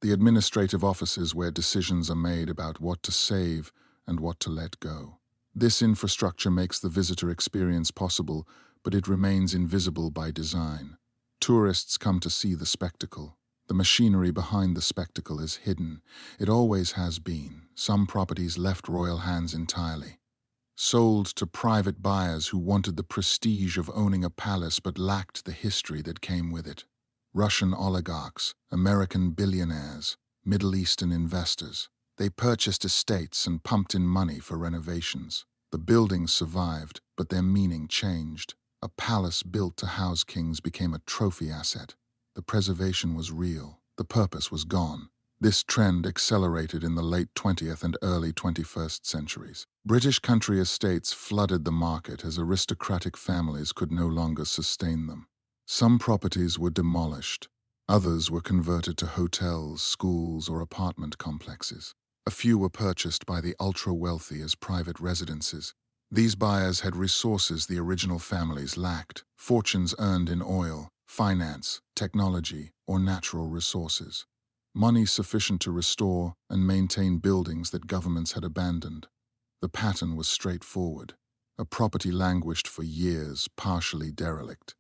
the administrative offices where decisions are made about what to save and what to let go. This infrastructure makes the visitor experience possible, but it remains invisible by design. Tourists come to see the spectacle. The machinery behind the spectacle is hidden. It always has been. Some properties left royal hands entirely. Sold to private buyers who wanted the prestige of owning a palace but lacked the history that came with it. Russian oligarchs, American billionaires, Middle Eastern investors. They purchased estates and pumped in money for renovations. The buildings survived, but their meaning changed. A palace built to house kings became a trophy asset. The preservation was real. The purpose was gone. This trend accelerated in the late 20th and early 21st centuries. British country estates flooded the market as aristocratic families could no longer sustain them. Some properties were demolished. Others were converted to hotels, schools, or apartment complexes. A few were purchased by the ultra-wealthy as private residences. These buyers had resources the original families lacked, fortunes earned in oil, finance, technology, or natural resources. Money sufficient to restore and maintain buildings that governments had abandoned. The pattern was straightforward. A property languished for years, partially derelict.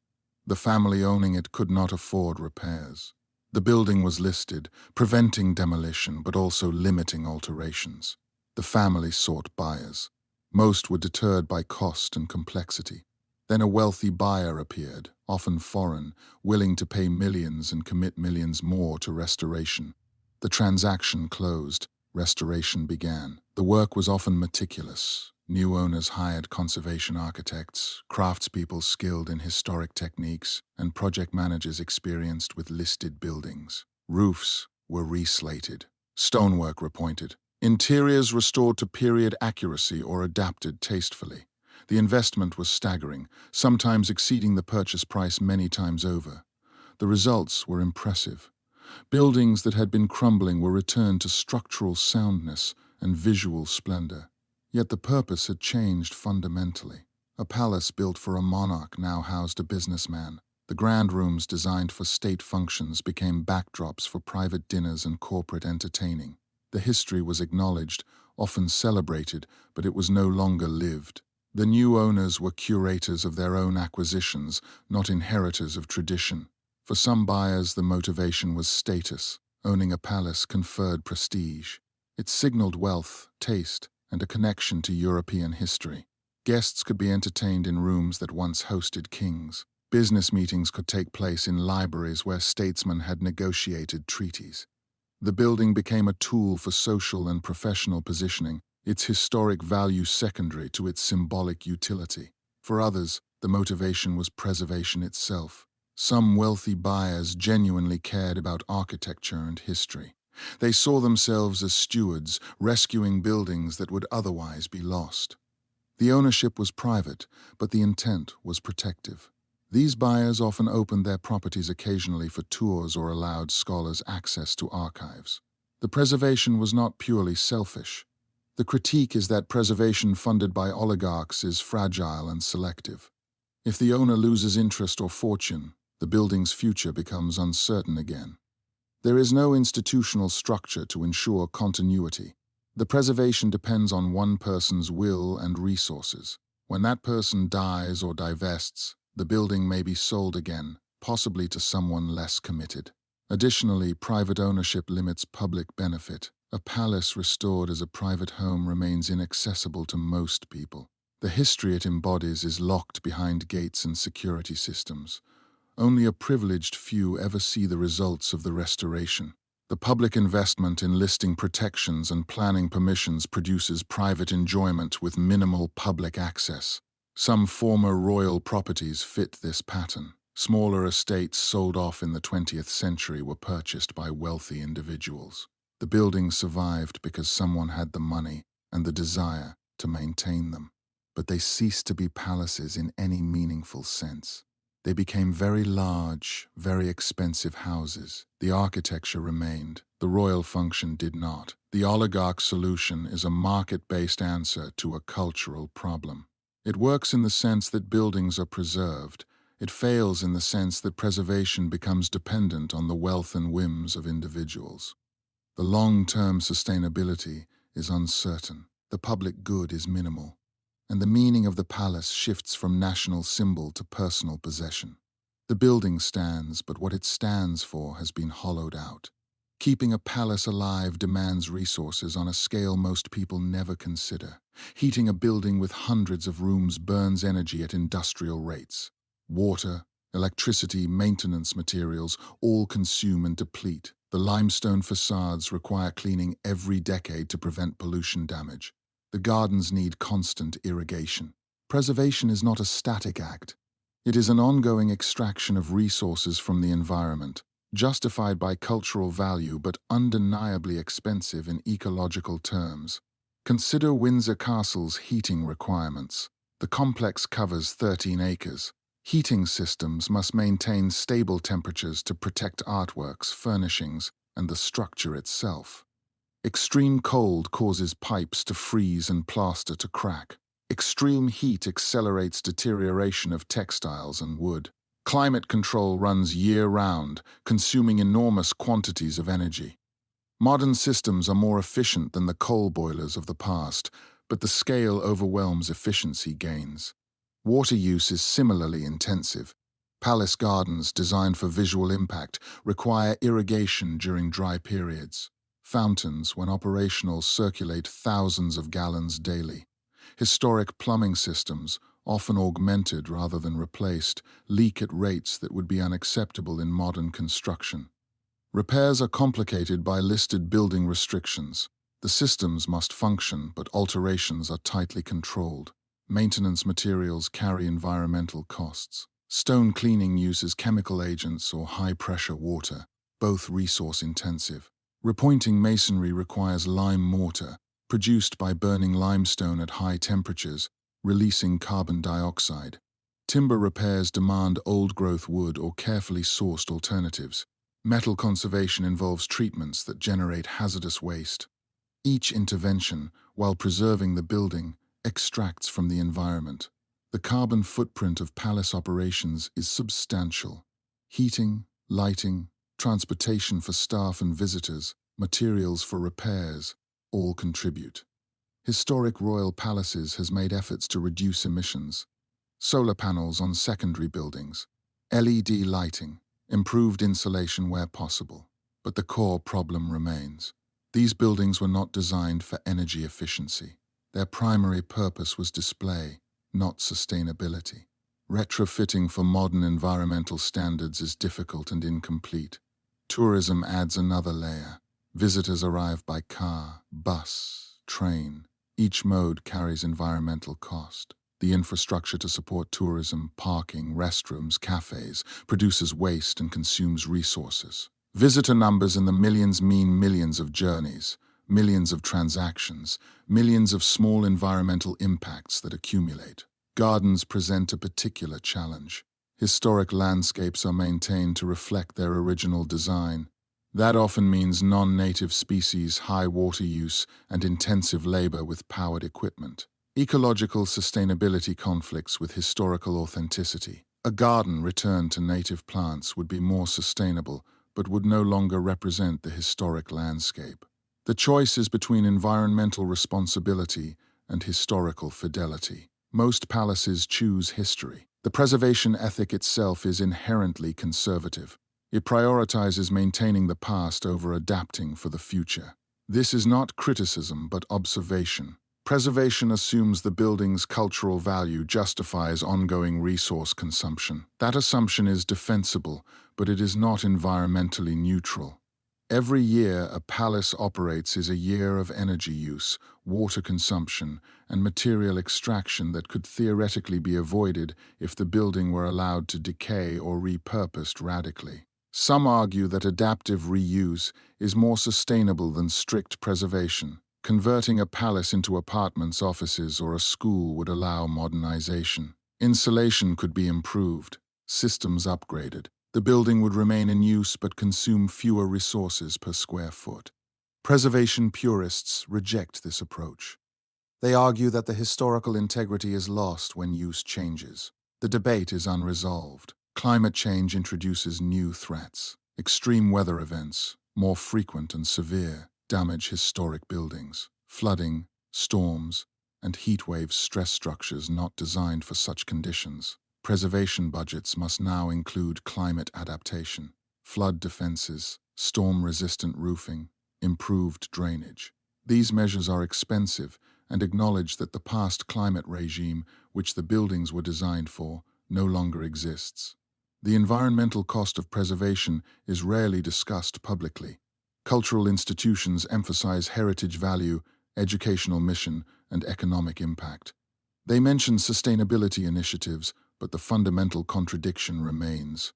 The family owning it could not afford repairs. The building was listed, preventing demolition but also limiting alterations. The family sought buyers. Most were deterred by cost and complexity. Then a wealthy buyer appeared, often foreign, willing to pay millions and commit millions more to restoration. The transaction closed. Restoration began. The work was often meticulous. New owners hired conservation architects, craftspeople skilled in historic techniques, and project managers experienced with listed buildings. Roofs were reslated. Stonework repointed. Interiors restored to period accuracy or adapted tastefully. The investment was staggering, sometimes exceeding the purchase price many times over. The results were impressive. Buildings that had been crumbling were returned to structural soundness and visual splendor. Yet the purpose had changed fundamentally. A palace built for a monarch now housed a businessman. The grand rooms designed for state functions became backdrops for private dinners and corporate entertaining. The history was acknowledged, often celebrated, but it was no longer lived. The new owners were curators of their own acquisitions, not inheritors of tradition. For some buyers, the motivation was status. Owning a palace conferred prestige. It signaled wealth, taste, and a connection to European history. Guests could be entertained in rooms that once hosted kings. Business meetings could take place in libraries where statesmen had negotiated treaties. The building became a tool for social and professional positioning, its historic value secondary to its symbolic utility. For others, the motivation was preservation itself. Some wealthy buyers genuinely cared about architecture and history. They saw themselves as stewards, rescuing buildings that would otherwise be lost. The ownership was private, but the intent was protective. These buyers often opened their properties occasionally for tours or allowed scholars access to archives. The preservation was not purely selfish. The critique is that preservation funded by oligarchs is fragile and selective. If the owner loses interest or fortune, the building's future becomes uncertain again. There is no institutional structure to ensure continuity. The preservation depends on one person's will and resources. When that person dies or divests, the building may be sold again, possibly to someone less committed. Additionally, private ownership limits public benefit. A palace restored as a private home remains inaccessible to most people. The history it embodies is locked behind gates and security systems. Only a privileged few ever see the results of the restoration. The public investment in listing protections and planning permissions produces private enjoyment with minimal public access. Some former royal properties fit this pattern. Smaller estates sold off in the 20th century were purchased by wealthy individuals. The buildings survived because someone had the money and the desire to maintain them. But they ceased to be palaces in any meaningful sense. They became very large, very expensive houses. The architecture remained. The royal function did not. The oligarch solution is a market-based answer to a cultural problem. It works in the sense that buildings are preserved. It fails in the sense that preservation becomes dependent on the wealth and whims of individuals. The long-term sustainability is uncertain. The public good is minimal. And the meaning of the palace shifts from national symbol to personal possession. The building stands, but what it stands for has been hollowed out. Keeping a palace alive demands resources on a scale most people never consider. Heating a building with hundreds of rooms burns energy at industrial rates. Water, electricity, maintenance materials all consume and deplete. The limestone facades require cleaning every decade to prevent pollution damage. The gardens need constant irrigation. Preservation is not a static act. It is an ongoing extraction of resources from the environment, justified by cultural value but undeniably expensive in ecological terms. Consider Windsor Castle's heating requirements. The complex covers 13 acres. Heating systems must maintain stable temperatures to protect artworks, furnishings, and the structure itself. Extreme cold causes pipes to freeze and plaster to crack. Extreme heat accelerates deterioration of textiles and wood. Climate control runs year-round, consuming enormous quantities of energy. Modern systems are more efficient than the coal boilers of the past, but the scale overwhelms efficiency gains. Water use is similarly intensive. Palace gardens, designed for visual impact, require irrigation during dry periods. Fountains, when operational, circulate thousands of gallons daily. Historic plumbing systems, often augmented rather than replaced, leak at rates that would be unacceptable in modern construction. Repairs are complicated by listed building restrictions. The systems must function, but alterations are tightly controlled. Maintenance materials carry environmental costs. Stone cleaning uses chemical agents or high-pressure water, both resource-intensive. Repointing masonry requires lime mortar, produced by burning limestone at high temperatures, releasing carbon dioxide. Timber repairs demand old-growth wood or carefully sourced alternatives. Metal conservation involves treatments that generate hazardous waste. Each intervention, while preserving the building, extracts from the environment. The carbon footprint of palace operations is substantial. Heating, lighting, transportation for staff and visitors, materials for repairs, all contribute. Historic royal palaces has made efforts to reduce emissions. Solar panels on secondary buildings, LED lighting, improved insulation where possible. But the core problem remains. These buildings were not designed for energy efficiency. Their primary purpose was display, not sustainability. Retrofitting for modern environmental standards is difficult and incomplete. Tourism adds another layer. Visitors arrive by car, bus, train. Each mode carries environmental cost. The infrastructure to support tourism, parking, restrooms, cafes, produces waste and consumes resources. Visitor numbers in the millions mean millions of journeys, millions of transactions, millions of small environmental impacts that accumulate. Gardens present a particular challenge. Historic landscapes are maintained to reflect their original design. That often means non-native species, high water use, and intensive labor with powered equipment. Ecological sustainability conflicts with historical authenticity. A garden returned to native plants would be more sustainable, but would no longer represent the historic landscape. The choice is between environmental responsibility and historical fidelity. Most palaces choose history. The preservation ethic itself is inherently conservative. It prioritizes maintaining the past over adapting for the future. This is not criticism, but observation. Preservation assumes the building's cultural value justifies ongoing resource consumption. That assumption is defensible, but it is not environmentally neutral. Every year a palace operates is a year of energy use, water consumption, and material extraction that could theoretically be avoided if the building were allowed to decay or repurposed radically. Some argue that adaptive reuse is more sustainable than strict preservation. Converting a palace into apartments, offices, or a school would allow modernization. Insulation could be improved, systems upgraded. The building would remain in use but consume fewer resources per square foot. Preservation purists reject this approach. They argue that the historical integrity is lost when use changes. The debate is unresolved. Climate change introduces new threats. Extreme weather events, more frequent and severe, damage historic buildings. Flooding, storms, and heat waves stress structures not designed for such conditions. Preservation budgets must now include climate adaptation, flood defenses, storm-resistant roofing, improved drainage. These measures are expensive and acknowledge that the past climate regime, which the buildings were designed for, no longer exists. The environmental cost of preservation is rarely discussed publicly. Cultural institutions emphasize heritage value, educational mission, and economic impact. They mention sustainability initiatives, but the fundamental contradiction remains.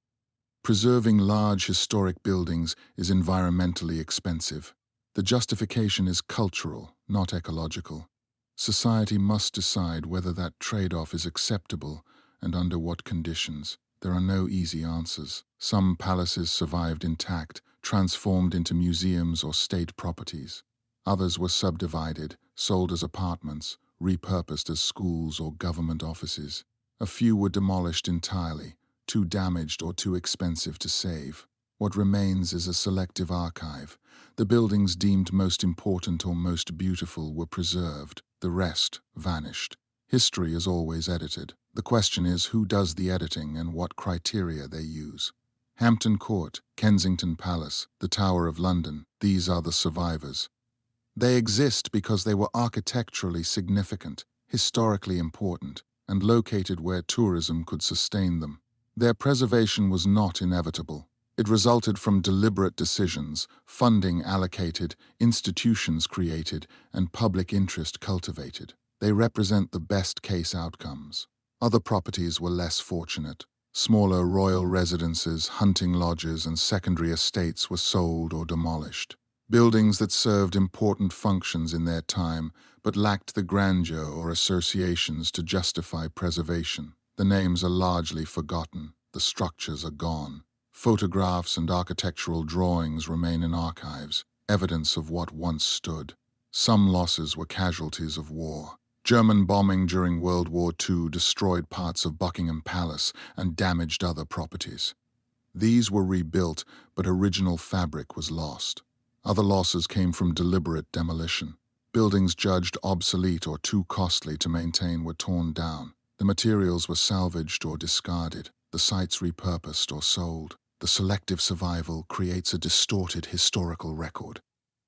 Preserving large historic buildings is environmentally expensive. The justification is cultural, not ecological. Society must decide whether that trade-off is acceptable and under what conditions. There are no easy answers. Some palaces survived intact, transformed into museums or state properties. Others were subdivided, sold as apartments, repurposed as schools or government offices. A few were demolished entirely, too damaged or too expensive to save. What remains is a selective archive. The buildings deemed most important or most beautiful were preserved. The rest vanished. History is always edited. The question is who does the editing and what criteria they use. Hampton Court, Kensington Palace, the Tower of London, these are the survivors. They exist because they were architecturally significant, historically important, and located where tourism could sustain them. Their preservation was not inevitable. It resulted from deliberate decisions, funding allocated, institutions created, and public interest cultivated. They represent the best-case outcomes. Other properties were less fortunate. Smaller royal residences, hunting lodges, and secondary estates were sold or demolished. Buildings that served important functions in their time, but lacked the grandeur or associations to justify preservation. The names are largely forgotten. The structures are gone. Photographs and architectural drawings remain in archives, evidence of what once stood. Some losses were casualties of war. German bombing during World War II destroyed parts of Buckingham Palace and damaged other properties. These were rebuilt, but original fabric was lost. Other losses came from deliberate demolition. Buildings judged obsolete or too costly to maintain were torn down. The materials were salvaged or discarded, the sites repurposed or sold. The selective survival creates a distorted historical record.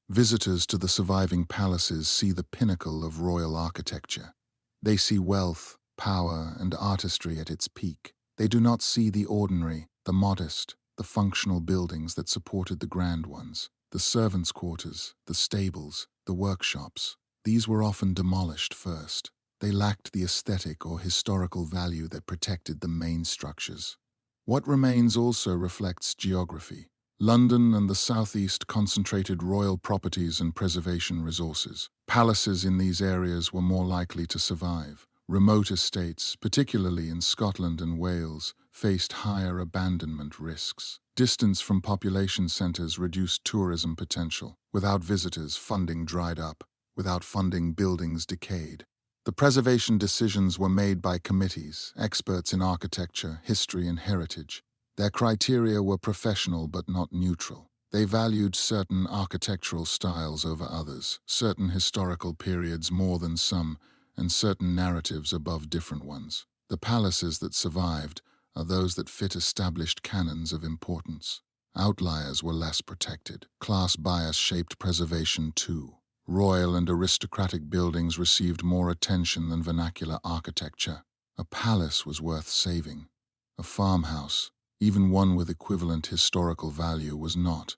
Visitors to the surviving palaces see the pinnacle of royal architecture. They see wealth, power, and artistry at its peak. They do not see the ordinary, the modest, the functional buildings that supported the grand ones. The servants' quarters, the stables, the workshops. These were often demolished first. They lacked the aesthetic or historical value that protected the main structures. What remains also reflects geography. London and the southeast concentrated royal properties and preservation resources. Palaces in these areas were more likely to survive. Remote estates, particularly in Scotland and Wales, faced higher abandonment risks. Distance from population centres reduced tourism potential. Without visitors, funding dried up. Without funding, buildings decayed. The preservation decisions were made by committees, experts in architecture, history, and heritage. Their criteria were professional but not neutral. They valued certain architectural styles over others, certain historical periods more than some, and certain narratives above different ones. The palaces that survived are those that fit established canons of importance. Outliers were less protected. Class bias shaped preservation too. Royal and aristocratic buildings received more attention than vernacular architecture. A palace was worth saving. A farmhouse, even one with equivalent historical value, was not.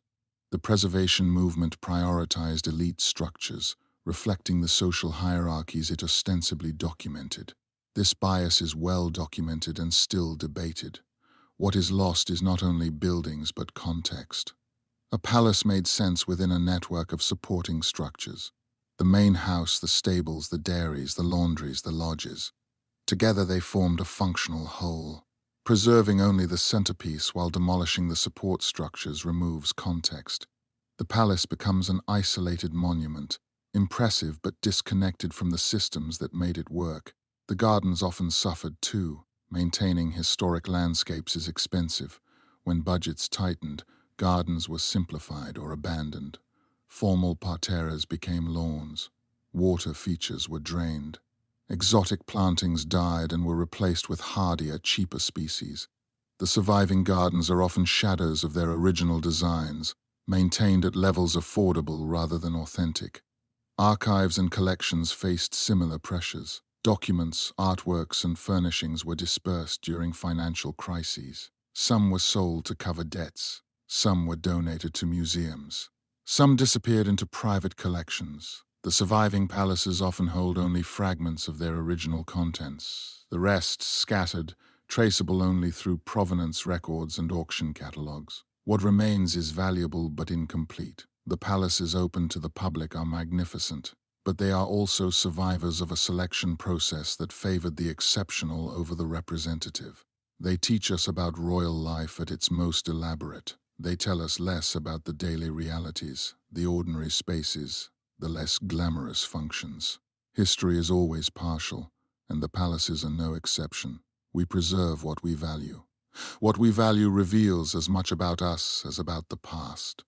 The preservation movement prioritized elite structures, reflecting the social hierarchies it ostensibly documented. This bias is well documented and still debated. What is lost is not only buildings but context. A palace made sense within a network of supporting structures. The main house, the stables, the dairies, the laundries, the lodges. Together they formed a functional whole. Preserving only the centerpiece while demolishing the support structures removes context. The palace becomes an isolated monument, impressive but disconnected from the systems that made it work. The gardens often suffered too. Maintaining historic landscapes is expensive. When budgets tightened, gardens were simplified or abandoned. Formal parterres became lawns. Water features were drained. Exotic plantings died and were replaced with hardier, cheaper species. The surviving gardens are often shadows of their original designs, maintained at levels affordable rather than authentic. Archives and collections faced similar pressures. Documents, artworks, and furnishings were dispersed during financial crises. Some were sold to cover debts. Some were donated to museums. Some disappeared into private collections. The surviving palaces often hold only fragments of their original contents. The rest, scattered, traceable only through provenance records and auction catalogues. What remains is valuable but incomplete. The palaces open to the public are magnificent, but they are also survivors of a selection process that favored the exceptional over the representative. They teach us about royal life at its most elaborate. They tell us less about the daily realities, the ordinary spaces, the less glamorous functions. History is always partial, and the palaces are no exception. We preserve what we value. What we value reveals as much about us as about the past.